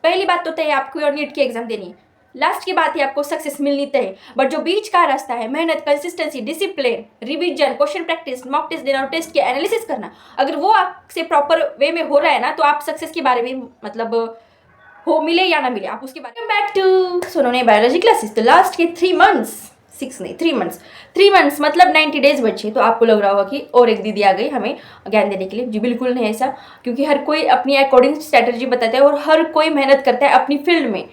पहली बात तो तय आपको और नीट की एग्जाम देनी है, लास्ट की बात ही आपको सक्सेस मिलनी तय। बट जो बीच का रास्ता है, मेहनत, consistency, discipline, revision, question practice, mock test देना और टेस्ट के एनालिसिस करना, अगर वो आपसे प्रॉपर वे में हो रहा है ना, तो आप सक्सेस के बारे में मतलब हो मिले या ना मिले आप उसके बारे में। बैक टू सोनोने बायोलॉजी क्लासेस। तो लास्ट के 3 मंथ्स, 6 नहीं 3 मंथ्स मतलब 90 डेज बचे। तो आपको लग रहा होगा कि और एक दीदी आ गई हमें ज्ञान देने के लिए। जी बिल्कुल नहीं ऐसा, क्योंकि हर कोई अपनी अकॉर्डिंग स्ट्रैटेजी बताता है और हर कोई मेहनत करता है अपनी फील्ड में,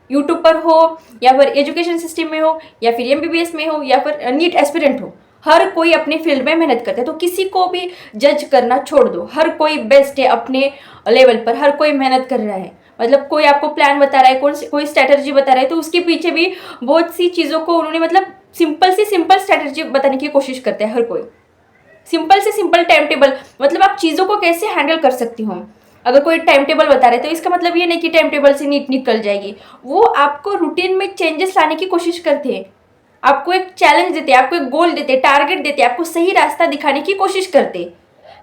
यूट्यूब पर हो या फिर एजुकेशन सिस्टम में हो या फिर एमबीबीएस में हो या फिर नीट एस्पिरेंट हो, हर कोई अपने फील्ड में मेहनत करता है। तो किसी को भी जज करना छोड़ दो, हर कोई बेस्ट है अपने लेवल पर, हर कोई मेहनत कर रहा है। मतलब कोई आपको प्लान बता रहा है, कोई स्ट्रैटेजी बता रहा है, तो उसके पीछे भी बहुत सी चीज़ों को उन्होंने मतलब सिंपल से सिंपल स्ट्रैटेजी बताने की कोशिश करते हैं हर कोई। सिंपल से सिंपल टाइम टेबल, मतलब आप चीज़ों को कैसे हैंडल कर सकती हो। अगर कोई टाइम टेबल बता रहे तो इसका मतलब ये नहीं कि टाइम टेबल से नीट निकल जाएगी। वो आपको रूटीन में चेंजेस लाने की कोशिश करते हैं, आपको एक चैलेंज देते, आपको एक गोल देते, टारगेट देते, आपको सही रास्ता दिखाने की कोशिश करते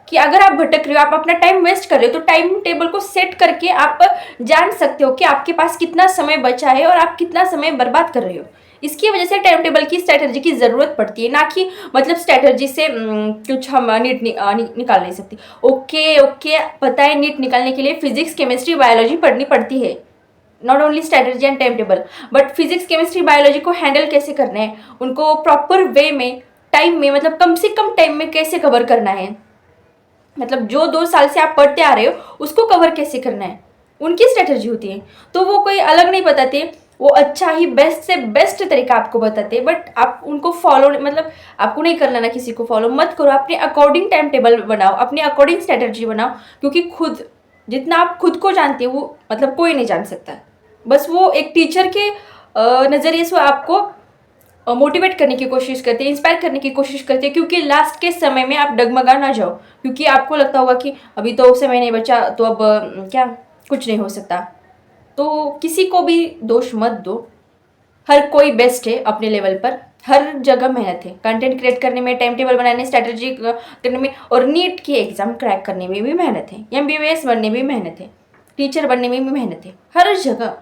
कि अगर आप भटक रहे हो, आप अपना टाइम वेस्ट कर रहे हो, तो टाइम टेबल को सेट करके आप जान सकते हो कि आपके पास कितना समय बचा है और आप कितना समय बर्बाद कर रहे हो। इसकी वजह से टाइम टेबल की स्ट्रैटेजी की ज़रूरत पड़ती है, ना कि मतलब स्ट्रैटेजी से कुछ हम नीट निकाल नहीं सकती। ओके ओके, पता है नीट निकालने के लिए फिजिक्स, केमिस्ट्री, बायोलॉजी पढ़नी पड़ती है, not only strategy and time table. But physics, chemistry, biology को हैंडल कैसे करना है, उनको प्रॉपर वे में, टाइम में, मतलब कम से कम टाइम में कैसे कवर करना है, मतलब जो 2 साल से आप पढ़ते आ रहे हो उसको कवर कैसे करना है, उनकी स्ट्रेटजी होती है। तो वो कोई अलग नहीं बताते, वो अच्छा ही बेस्ट से बेस्ट तरीका आपको बताते, बट आप उनको फॉलो मतलब आपको नहीं करना, ना किसी को फॉलो मत करो, अपने अकॉर्डिंग टाइम टेबल बनाओ, अपने अकॉर्डिंग स्ट्रेटजी बनाओ। क्योंकि खुद जितना आप खुद को जानते हो वो मतलब कोई नहीं जान सकता। बस वो एक टीचर के नज़रिए से आपको मोटिवेट करने की कोशिश करते हैं, इंस्पायर करने की कोशिश करते हैं, क्योंकि लास्ट के समय में आप डगमगा ना जाओ। क्योंकि आपको लगता होगा कि अभी तो समय नहीं बचा, तो अब क्या कुछ नहीं हो सकता। तो किसी को भी दोष मत दो, हर कोई बेस्ट है अपने लेवल पर, हर जगह मेहनत है, कंटेंट क्रिएट करने में, टाइम टेबल बनाने, स्ट्रैटेजी करने में, और नीट की एग्ज़ाम क्रैक करने में भी मेहनत है, एमबीबीएस बनने में मेहनत है, टीचर बनने में भी मेहनत है, हर जगह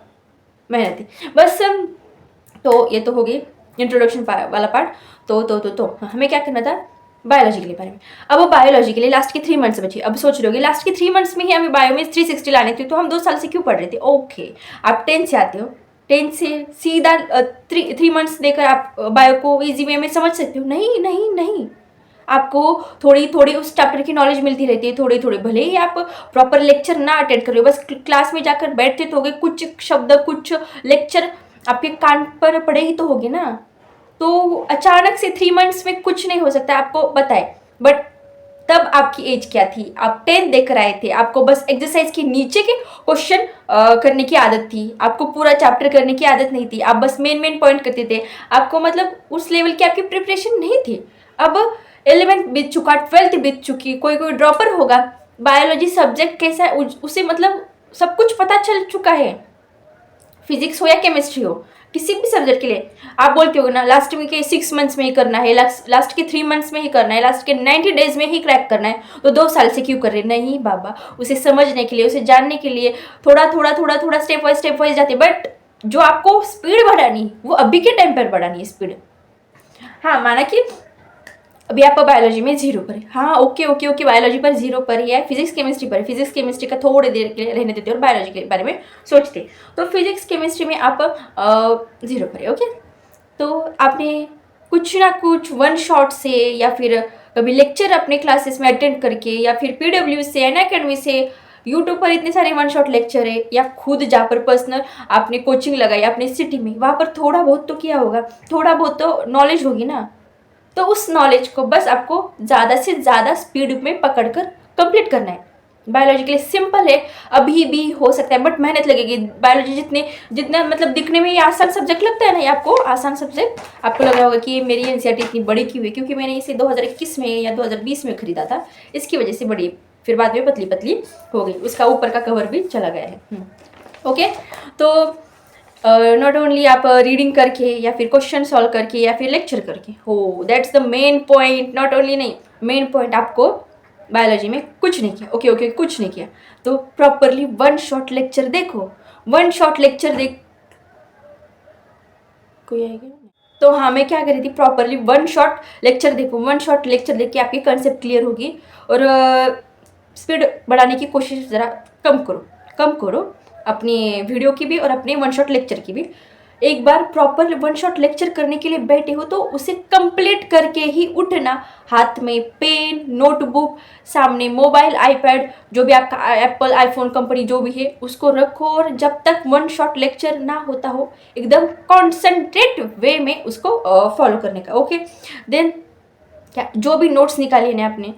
मेहनत है। बस तो ये तो हो गई इंट्रोडक्शन वाला पार्ट। तो हमें क्या करना था बायोलॉजी के लिए बारे में। अब बायोलॉजी के लिए लास्ट के 3 मंथ्स बचे। अब सोच रहे होगे लास्ट के 3 मंथ्स में ही हमें बायो में 360 लाने थे, तो हम 2 साल से क्यों पढ़ रहे थे। ओके, आप 10 से आते हो, 10 से सीधा 3 मंथ्स देकर आप बायो को ईजी वे में समझ सकते हो। नहीं नहीं नहीं, आपको थोड़ी थोड़ी उस चैप्टर की नॉलेज मिलती रहती है, थोड़ी थोड़ी। भले ही आप प्रॉपर लेक्चर ना अटेंड कर रहे हो, बस क्लास में जाकर बैठते तो होगे, कुछ शब्द कुछ लेक्चर आपके कान पर पड़े ही तो होगे ना। तो अचानक से 3 मंथ्स में कुछ नहीं हो सकता, आपको बताए। बट तब आपकी एज क्या थी, आप 10 देकर आए थे, आपको बस एक्सरसाइज के नीचे के क्वेश्चन करने की आदत थी, आपको पूरा चैप्टर करने की आदत नहीं थी, आप बस मेन पॉइंट करते थे। आपको मतलब उस लेवल की आपकी प्रिपरेशन नहीं थी। अब 11th बीत चुका, 12th बीत चुकी, कोई कोई ड्रॉपर होगा, बायोलॉजी सब्जेक्ट कैसा है उसे मतलब सब कुछ पता चल चुका है, फिजिक्स हो या केमिस्ट्री हो, किसी भी सब्जेक्ट के लिए। आप बोलते हो ना लास्ट में के 6 मंथ्स में ही करना है, लास्ट के 3 मंथ्स में ही करना है, लास्ट के 90 डेज में ही क्रैक करना है, तो 2 साल से क्यों कर रहे। नहीं बाबा, उसे समझने के लिए, उसे जानने के लिए थोड़ा स्टेप वाइज जाते। बट जो आपको स्पीड बढ़ानी, वो अभी के टाइम पर बढ़ानी है स्पीड। हाँ, माना कि अभी आप बायोलॉजी में 0 पर है, हाँ ओके ओके ओके, बायोलॉजी पर 0 पर ही है, फिजिक्स केमिस्ट्री पर, फिजिक्स केमिस्ट्री का थोड़ी देर के लिए रहने देते और बायोलॉजी के बारे में सोचते। तो फिजिक्स केमिस्ट्री में आप 0 पर है। ओके, तो आपने कुछ ना कुछ वन शॉट से या फिर कभी लेक्चर अपने क्लासेस में अटेंड करके या फिर पीडब्ल्यू से, अनअकैडमी से, यूट्यूब पर इतने सारे वन शॉट लेक्चर है, या खुद जहाँ पर पर्सनल आपने कोचिंग लगाई अपने सिटी में, वहाँ पर थोड़ा बहुत तो किया होगा, थोड़ा बहुत तो नॉलेज होगी ना। तो उस नॉलेज को बस आपको ज़्यादा से ज़्यादा स्पीड में पकड़कर कंप्लीट करना है। बायोलॉजी के लिए सिंपल है, अभी भी हो सकता है, बट मेहनत लगेगी। बायोलॉजी जितना मतलब दिखने में ये आसान सब्जेक्ट लगता है ना, ये आपको आसान सब्जेक्ट आपको लग रहा होगा कि ये मेरी एनसीईआरटी इतनी बड़ी क्यों है, क्योंकि मैंने इसे 2021 में या 2020 में खरीदा था, इसकी वजह से बड़ी, फिर बाद में पतली पतली हो गई, उसका ऊपर का कवर भी चला गया है। ओके, तो नॉट ओनली आप रीडिंग करके या फिर क्वेश्चन सॉल्व करके या फिर लेक्चर करके हो, that's the main point. Not only नहीं, मेन पॉइंट आपको बायोलॉजी में कुछ नहीं किया। ओके ओके, कुछ नहीं किया तो प्रॉपरली वन शॉट लेक्चर देखो, वन शॉट लेक्चर देख, कोई आएगा? तो हाँ, मैं क्या कर रही थी, प्रॉपरली वन शॉट लेक्चर देखो, वन शॉट लेक्चर देख के आपकी कंसेप्ट क्लियर होगी। और स्पीड बढ़ाने की कोशिश ज़रा कम करो अपनी वीडियो की भी और अपने वन शॉट लेक्चर की भी। एक बार प्रॉपर वन शॉट लेक्चर करने के लिए बैठे हो तो उसे कंप्लीट करके ही उठना। हाथ में पेन, नोटबुक, सामने मोबाइल, आईपैड, जो भी आपका एप्पल आईफोन कंपनी जो भी है उसको रखो, और जब तक वन शॉट लेक्चर ना होता हो एकदम कॉन्सेंट्रेट वे में उसको फॉलो करने का। ओके, देन क्या जो भी नोट्स निकाले ने आपने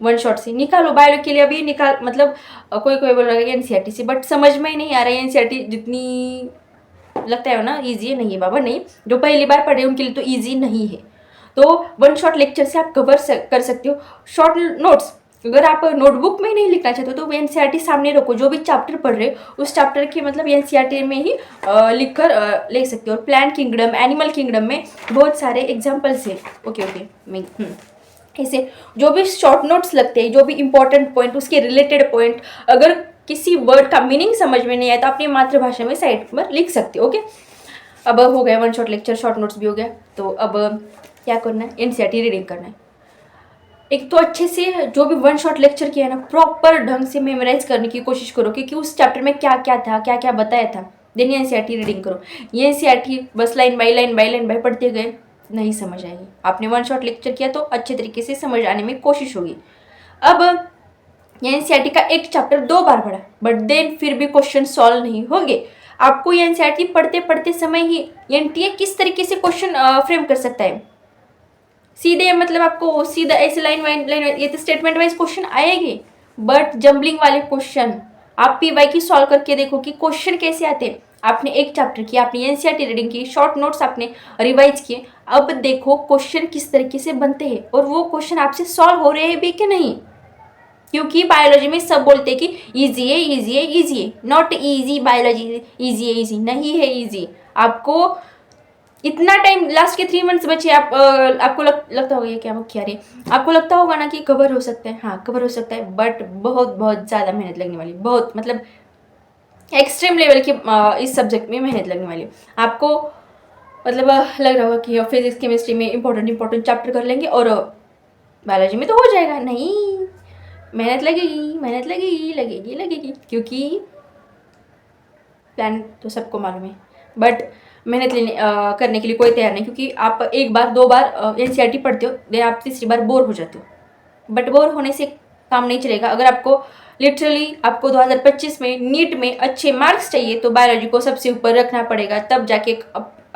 वन शॉट से निकालो। बायो के लिए अभी निकाल, मतलब कोई बोल रहा है एनसीईआरटी से, बट समझ में ही नहीं आ रहा है एनसीईआरटी जितनी लगता है ना ईजी है। नहीं है बाबा, नहीं, जो पहली बार पढ़े उनके लिए तो ईजी नहीं है। तो वन शॉट लेक्चर से आप कवर कर सकते हो। शॉर्ट नोट्स अगर आप नोटबुक में नहीं लिखना चाहते हो तो एनसीईआरटी सामने रखो, जो भी चैप्टर पढ़ रहे हो उस चैप्टर के मतलब एनसीईआरटी में ही लिख कर ले सकते हो। और प्लांट किंगडम, एनिमल किंगडम में बहुत सारे एग्जाम्पल्स है। ओके मैं ऐसे जो भी शॉर्ट नोट्स लगते हैं, जो भी इंपॉर्टेंट पॉइंट, उसके रिलेटेड पॉइंट, अगर किसी वर्ड का मीनिंग समझ में नहीं आया तो अपनी मातृभाषा में साइड पर लिख सकते हो। ओके, अब हो गया one shot lecture, short notes भी हो गया। तो अब क्या करना है, एनसीईआरटी रीडिंग करना है। एक तो अच्छे से जो भी वन शॉट लेक्चर किया है ना, प्रॉपर ढंग से मेमोराइज करने की कोशिश करो कि उस चैप्टर में क्या क्या था, क्या क्या बताया था। देन एनसीईआरटी रीडिंग करो। ये एनसीईआरटी बस लाइन बाय पढ़ते गए नहीं समझ आएगी। आपने वन शॉट लेक्चर किया तो अच्छे तरीके से समझ आने में कोशिश होगी। अब एनसीईआरटी का एक चैप्टर 2 बार पढ़ा, बट देन फिर भी क्वेश्चन सॉल्व नहीं होंगे। आपको ये एनसीईआरटी पढ़ते समय ही एनटीए किस तरीके से क्वेश्चन फ्रेम कर सकता है, सीधे मतलब आपको सीधा ऐसे लाइन ये तो स्टेटमेंट वाइज क्वेश्चन आएंगे, बट जम्बलिंग वाले क्वेश्चन आप पीवाई की सॉल्व करके देखो कि क्वेश्चन कैसे आते हैं। आपने एक चैप्टर किया, आपने एनसीईआरटी रीडिंग की, शॉर्ट नोट्स आपने रिवाइज किए, अब देखो क्वेश्चन किस तरीके से बनते हैं और वो क्वेश्चन आपसे सॉल्व हो रहे हैं भी कि नहीं। क्योंकि बायोलॉजी में सब बोलते हैं कि इजी है, नॉट इजी, बायोलॉजी इजी नहीं है इजी। आपको इतना टाइम, लास्ट के 3 मंथ्स बचे, आपको लगता होगा ये क्या क्या रही, आपको लगता होगा ना कि कवर हो सकता है। हाँ, कवर हो सकता है, बट बहुत ज़्यादा मेहनत लगने वाली, बहुत मतलब एक्सट्रीम लेवल की इस सब्जेक्ट में मेहनत लगने वाली। आपको मतलब लग रहा होगा कि फिजिक्स केमिस्ट्री में इंपॉर्टेंट चैप्टर कर लेंगे और बायोलॉजी में तो हो जाएगा। नहीं, मेहनत लगेगी, क्योंकि प्लान तो सबको मालूम है, बट मेहनत करने के लिए कोई तैयार नहीं। क्योंकि आप एक बार 2 बार एनसीईआरटी पढ़ते हो, देन आप तीसरी बार बोर हो जाते हो। बट बोर होने से काम नहीं चलेगा। अगर आपको लिटरली आपको 2025 में नीट में अच्छे मार्क्स चाहिए तो बायोलॉजी को सबसे ऊपर रखना पड़ेगा, तब जाके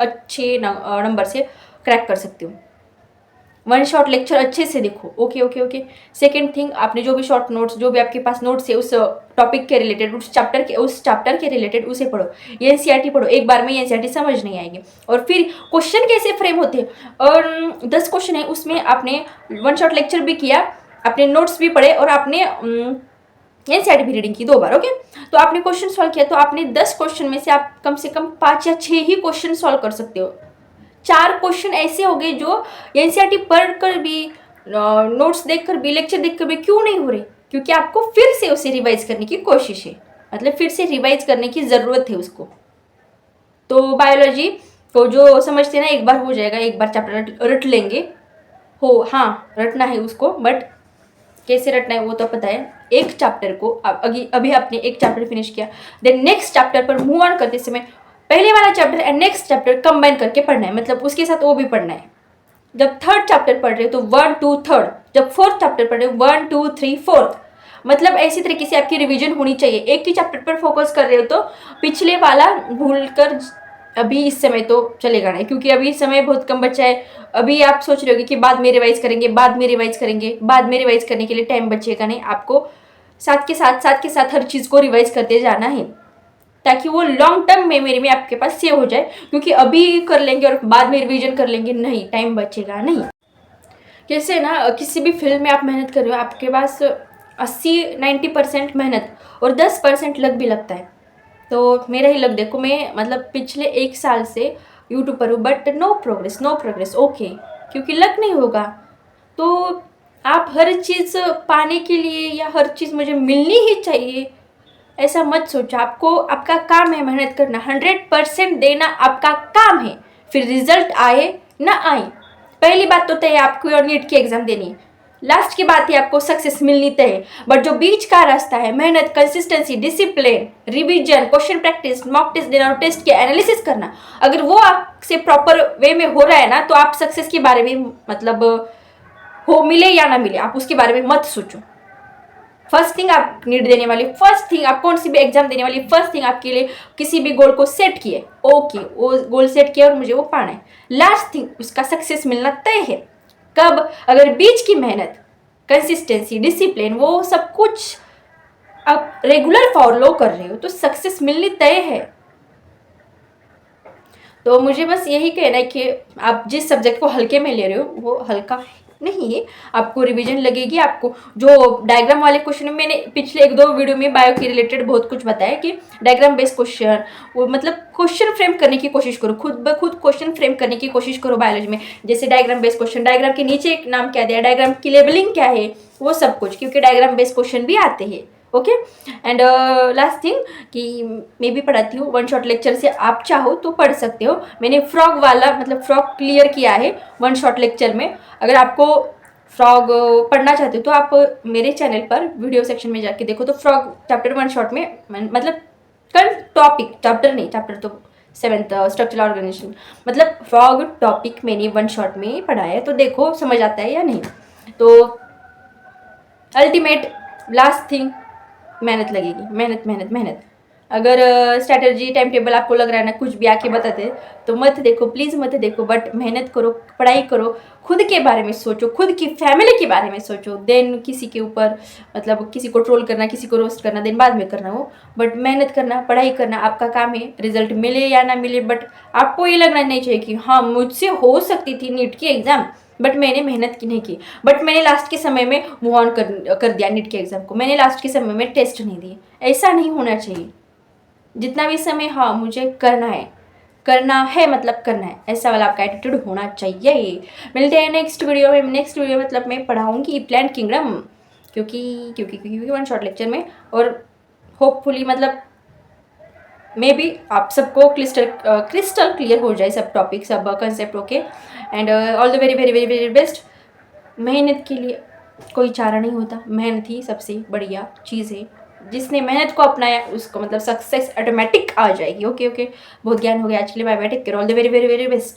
अच्छे नंबर से क्रैक कर सकते हो। वन शॉट लेक्चर अच्छे से देखो। ओके। सेकेंड थिंग, आपने जो भी शॉर्ट नोट्स, जो भी आपके पास नोट्स है उस टॉपिक के रिलेटेड, उस चैप्टर के रिलेटेड उसे पढ़ो। ये एनसीईआरटी पढ़ो, एक बार में एनसीईआरटी समझ नहीं आएगी। और फिर क्वेश्चन कैसे फ्रेम होते हैं, और 10 क्वेश्चन है उसमें आपने वन शॉट लेक्चर भी किया, आपने नोट्स भी पढ़े और आपने एनसीईआरटी भी रीडिंग की 2 बार। ओके, तो आपने क्वेश्चन सॉल्व किया तो आपने 10 क्वेश्चन में से आप कम से कम 5 या 6 ही क्वेश्चन सॉल्व कर सकते हो। 4 क्वेश्चन ऐसे हो गए जो एनसीईआरटी पढ़कर भी, नोट्स देखकर भी, लेक्चर देखकर भी क्यों नहीं हो रहे, क्योंकि आपको फिर से उसे रिवाइज करने की कोशिश है, मतलब फिर से रिवाइज करने की ज़रूरत है उसको। तो बायोलॉजी को जो समझते हैं ना, एक बार हो जाएगा, एक बार चैप्टर रट लेंगे। हाँ, रटना है उसको, बट कैसे रटना है वो तो पता है। एक चैप्टर को अभी आपने एक चैप्टर फिनिश किया, देन नेक्स्ट चैप्टर पर मूव ऑन करते समय पहले वाला chapter and next chapter combine करके पढ़ना है, मतलब उसके साथ वो भी पढ़ना है। जब 3rd चैप्टर पढ़ रहे हो तो 1 2 3rd, जब 4th चैप्टर पढ़ रहे हो 1 2 3 4th, मतलब ऐसी तरीके से आपकी रिवीजन होनी चाहिए। एक ही चैप्टर पर फोकस कर रहे हो तो पिछले वाला भूलकर अभी इस समय तो चलेगा नहीं, क्योंकि अभी समय बहुत कम बचा है। अभी आप सोच रहे हो कि बाद में रिवाइज करेंगे, बाद में रिवाइज करने के लिए टाइम बचेगा नहीं। आपको साथ के साथ हर चीज़ को रिवाइज करते जाना है, ताकि वो लॉन्ग टर्म मेमोरी में आपके पास सेव हो जाए। क्योंकि अभी कर लेंगे और बाद में रिवीजन कर लेंगे, नहीं, टाइम बचेगा नहीं। जैसे ना किसी भी फील्ड में आप मेहनत कर रहे हो, आपके पास 80-90% मेहनत और 10% लक भी लगता है। तो मेरा ही लक देखो, मैं मतलब पिछले 1 साल से यूट्यूब पर हूँ, बट नो प्रोग्रेस। ओके, क्योंकि लक नहीं होगा। तो आप हर चीज़ पाने के लिए या हर चीज़ मुझे मिलनी ही चाहिए, ऐसा मत सोचो। आपको आपका काम है मेहनत करना, 100% देना आपका काम है। फिर रिजल्ट आए ना आए, पहली बात तो तय है आपको और नीट की एग्जाम देनी है। लास्ट की बात है आपको सक्सेस मिलनी तय है, बट जो बीच का रास्ता है, मेहनत, consistency, discipline, revision, question practice, mock test देना और टेस्ट के एनालिसिस करना, अगर वो आपसे प्रॉपर वे में हो रहा है ना, तो आप सक्सेस के बारे में मतलब हो मिले या ना मिले, आप उसके बारे में मत सोचो। फर्स्ट थिंग आप नीट देने वाली, फर्स्ट थिंग आप कौन सी भी एग्जाम देने वाली, फर्स्ट थिंग आपके लिए किसी भी गोल को सेट किए, ओके वो गोल सेट किया और मुझे वो पाना है। लास्ट थिंग उसका सक्सेस मिलना तय है। कब? अगर बीच की मेहनत, कंसिस्टेंसी, डिसिप्लिन, वो सब कुछ आप रेगुलर फॉलो कर रहे हो तो सक्सेस मिलनी तय है। तो मुझे बस यही कहना है कि आप जिस सब्जेक्ट को हल्के में ले रहे हो वो हल्का नहीं है, आपको रिवीजन लगेगी। आपको जो डायग्राम वाले क्वेश्चन, मैंने पिछले 1-2 वीडियो में बायो के रिलेटेड बहुत कुछ बताया कि डायग्राम बेस्ड क्वेश्चन, वो मतलब क्वेश्चन फ्रेम करने की कोशिश करो, खुद ब खुद क्वेश्चन फ्रेम करने की कोशिश करो बायोलॉजी में। जैसे डायग्राम बेस्ड क्वेश्चन, डायग्राम के नीचे एक नाम क्या दिया, डायग्राम की लेबलिंग क्या है, वो सब कुछ, क्योंकि डायग्राम बेस्ड क्वेश्चन भी आते हैं। ओके, एंड लास्ट थिंग कि मैं भी पढ़ाती हूँ 1 शॉट लेक्चर से, आप चाहो तो पढ़ सकते हो। मैंने फ्रॉग वाला मतलब फ्रॉग क्लियर किया है 1 शॉट लेक्चर में। अगर आपको फ्रॉग पढ़ना चाहते हो तो आप मेरे चैनल पर वीडियो सेक्शन में जाके देखो, तो फ्रॉग चैप्टर 1 शॉट में मतलब कल टॉपिक, चैप्टर नहीं, चैप्टर तो 7th स्ट्रक्चरल ऑर्गेनाइजेशन, मतलब फ्रॉग टॉपिक मैंने 1 शॉट में पढ़ाया है, तो देखो समझ आता है या नहीं। तो अल्टीमेट लास्ट थिंग मेहनत लगेगी, मेहनत मेहनत मेहनत। अगर स्ट्रैटेजी टाइम टेबल आपको लग रहा है ना कुछ भी आके बताते, तो मत देखो, प्लीज़ मत देखो, बट मेहनत करो, पढ़ाई करो, खुद के बारे में सोचो, खुद की फैमिली के बारे में सोचो, देन किसी के ऊपर मतलब किसी को ट्रोल करना, किसी को रोस्ट करना देन बाद में करना हो, बट मेहनत करना, पढ़ाई करना आपका काम है। रिजल्ट मिले या ना मिले, बट आपको ये लगना नहीं चाहिए कि हाँ मुझसे हो सकती थी नीट की एग्ज़ाम, बट मैंने मेहनत की नहीं की, बट मैंने लास्ट के समय में मूव ऑन कर दिया नीट के एग्ज़ाम को, मैंने लास्ट के समय में टेस्ट नहीं दिए। ऐसा नहीं होना चाहिए। जितना भी समय हाँ मुझे करना है मतलब करना है, ऐसा वाला आपका एटीट्यूड होना चाहिए। मिलते हैं नेक्स्ट वीडियो में। नेक्स्ट वीडियो मतलब मैं पढ़ाऊँगी प्लांट किंगडम, क्योंकि 1 शॉर्ट लेक्चर में, और होपफुली मतलब मे बी आप सबको क्रिस्टल क्लियर हो जाए सब टॉपिक, सब concept. Okay, and all the very very very very best. मेहनत के लिए कोई चारा नहीं होता, मेहनत ही सबसे बढ़िया चीज़ है। जिसने मेहनत को अपनाया उसको मतलब सक्सेस ऑटोमेटिक आ जाएगी। ओके, बहुत ज्ञान हो गया आज के लिए। Bye bye, take care, all the very very very best.